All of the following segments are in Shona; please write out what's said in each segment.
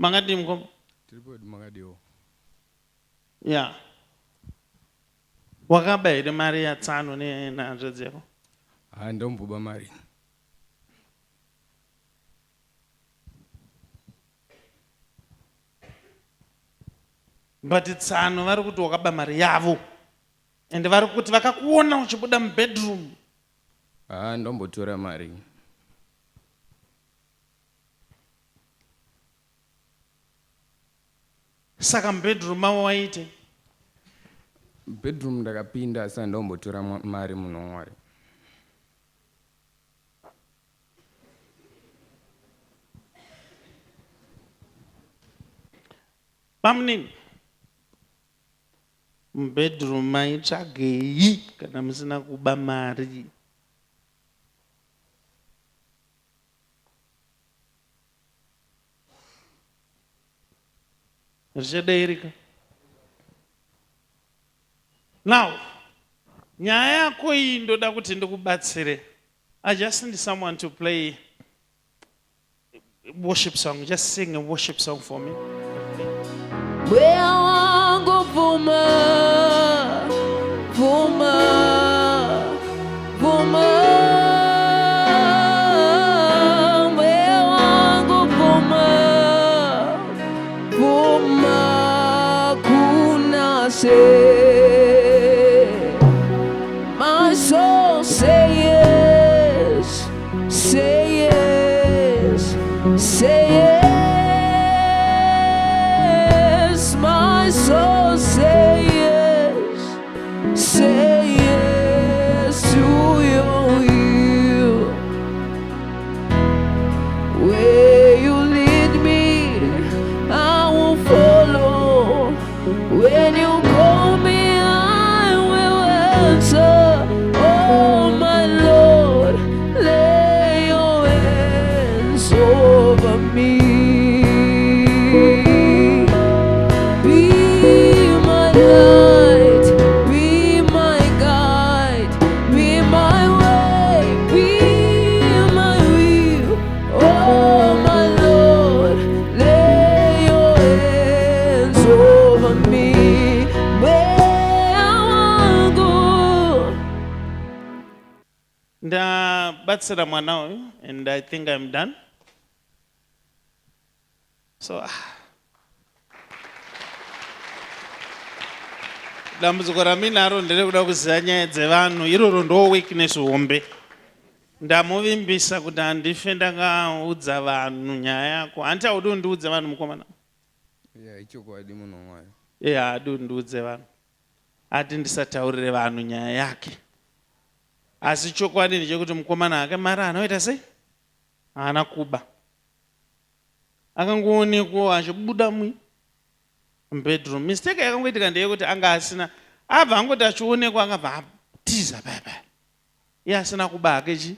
Mangadi mukoma? Tiripodi mangadiwo. Yeah. Wakabayira mari yatsano nenhanzve dzeko? Ndomboba mari. But tsano vari kuti wakaba mari yavo. And vari kuti vakakuona uchibuda mubedroom. Ndombotora mari. Saka mubedroom mavo waite? Bedroom ndakapinda asa ndombotora mari munhu. Pamunini? Mubedroom maitsvagei kana musina kuba mari? Zvichadeirika? Now, nyaya yako iyi ndoda kuti ndikubatsire. I just need someone to play worship song. Just sing a worship song for me. Moyo wangu vuma, vuma, vuma. Moyo wangu vuma, vuma kuna my soul say yes, say yes, say yes. My soul say yes to your will. Where you lead me, I will follow. When you call me, I will answer. Oh my Lord, lay your hands over me. Be my light, be my guide, be my way, be my will. Oh my Lord, lay your hands over me. Ndabatsira mwana uyu, and I think I'm done. So dambudziko raminaro nderekuda kuziva nyaya dzevanhu. Iroro ndo weakness hombe. Ndamuvimbisa kuti handife ndakaudza vanhu nyaya yako. Handitaudi undiudze vanhu mukomana? Ichokwadi munhu waMwari. Haadi undiudze vanhu. Ati ndisataurire vanhu nyaya yake. Asi chokwadi ndechekuti mukomana hake mari anoita sei? Haana kuba. Akangoonekwa achibuda mubedroom. Mistake yakangoitika ndeyekuti anga asina. Abva angoti achionekwa akabva atiza paya. Iye asina kuba hake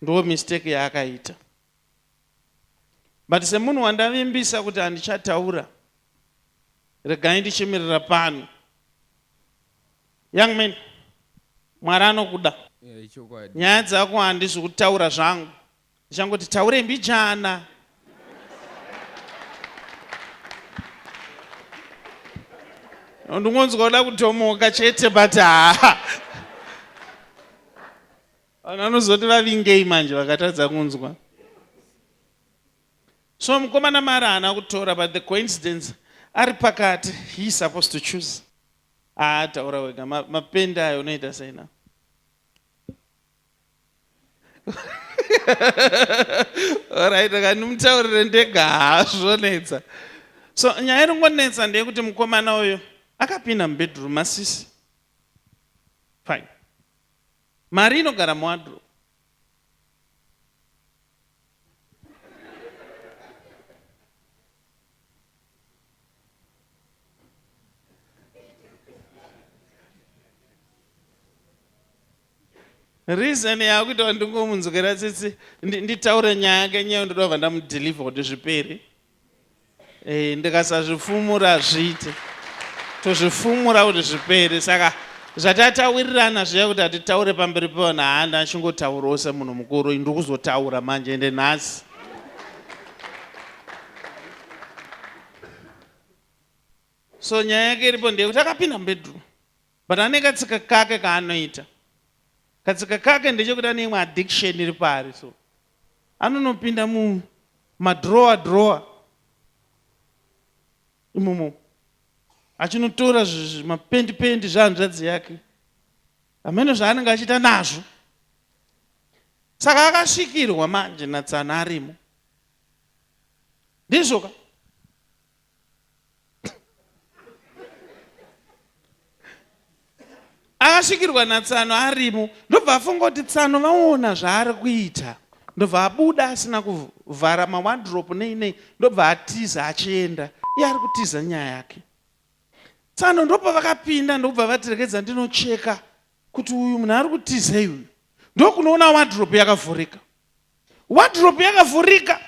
ndo mistake yaakaita. But semunhu wandavimbisa kuti handichataura, regai ndichimirira pano. Young man, Mwari anokuda. Nyaya dzako handisi kutaura zvangu. Ndichangoti taure mbijana. Ndingonzwa kuda kutomoka chete but vanozoti vavingei manje vakatadza kunzwa. So mukomana mari haana kutora, but the coincidence ari pakati, he is supposed to choose. Taura wega mapenda ayo unoita seina. Alright, kanimutaurire ndega hazvonetsa. So nyaya iringonetsa ndeyekuti mukomana uyu akapinda mubedroom asisi. Fine. Mari inogara muwardrobe. Reason yakuti ndingomunzwira tsitsi nditaure nyaya yake nyewe ndodobva ndamudeliver kuti zvipere. Ndikasazvifumura zviite. Tozvifumura kuti zvipere. Saka zvatatawirirana zviya kuti hatitaure pamberi pevanhu handa achingotaurawo semunhu mukuru. Ndiri kuzotaura manje ende nhasi. So nyaya yake iripo ndeyekuti akapinda mubedroom, but ane katsika kake kaanoita. Katsika kake ndechekuti ane imwe addiction iri pari, so anonopinda mumadrowa imomo achinotora mapendi zvahanzvadzi yake, amene zvaanenge achiita nazvo. Saka akasvikirwa manje natsana arimo, ndizvoka akasvikirwa natsano arimo, ndobva afunga kuti tsano vaona zvaari kuita, ndobva abuda asina kuvhara mawardrobe nei, ndobva atiza achienda. Iye ari kutiza nyaya yake. Tsano ndopa vakapinda ndobva vatirekedza ndinocheka kuti uyu munhu ari kutiza iyu. Ndokunoona wardrobe yakavhurika. Wardrobe yakavhurika.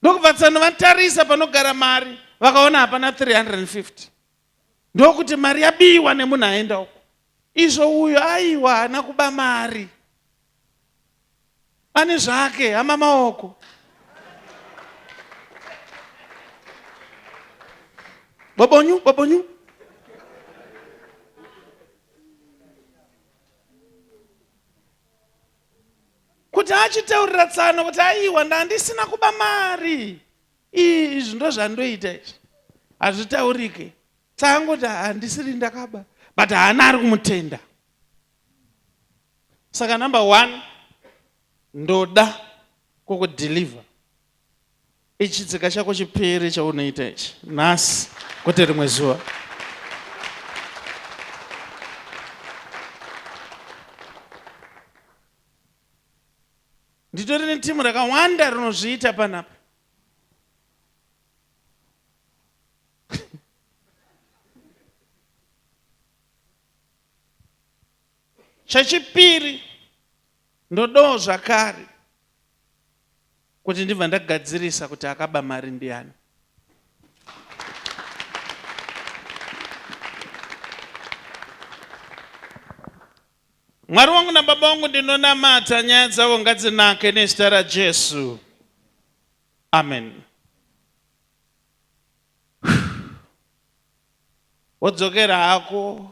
Ndokubva tsano vatarisa panogara mari, vakaona hapana 350. Ndokuti mari yabiwa nemunhu aenda uko. Izvo uyu aiwa hana kuba mari. Ane zvake hama maoko. Babonyu. Kuti achitaurira tsano kuti aiwa ndandisina kuba mari. Izvi ndo zvandoita izvi. Hazvitaurike. Tsangoti handisiri ndakaba, but haana ari kumutenda. Saka number 1, ndoda kukudeliver. Ichi tsika chako chipiri chaunoita ichi. Nhasi kuti rimwe zuva. Nditori netimu rakawanda rinozviita panapa. Chachipiri, ndodo zvakare kuti ndibva ndagadzirisa kuti akaba mari ndiani. Mwari wangu nababa wangu ndinonamata, nyaya dzavo ngadzinake nezita raJesu. Amen. Wodzokera hako,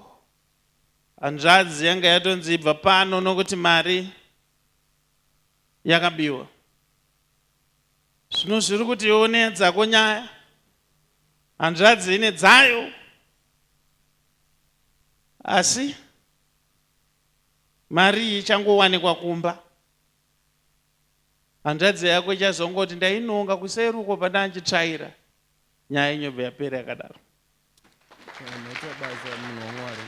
hanzvadzi yanga yatonzi ibva pano nokuti mari yakabiwa. Zvino zviri kuti ione dzako nyaya, hanzvadzi ine dzayo, asi mari ichangowanikwa kumba. Hanzvadzi yako ichazongoti ndainonga kuseruko pandanchitsvaira. Nyaya inyobva yapera yakadaro. Basa munhu waMwari.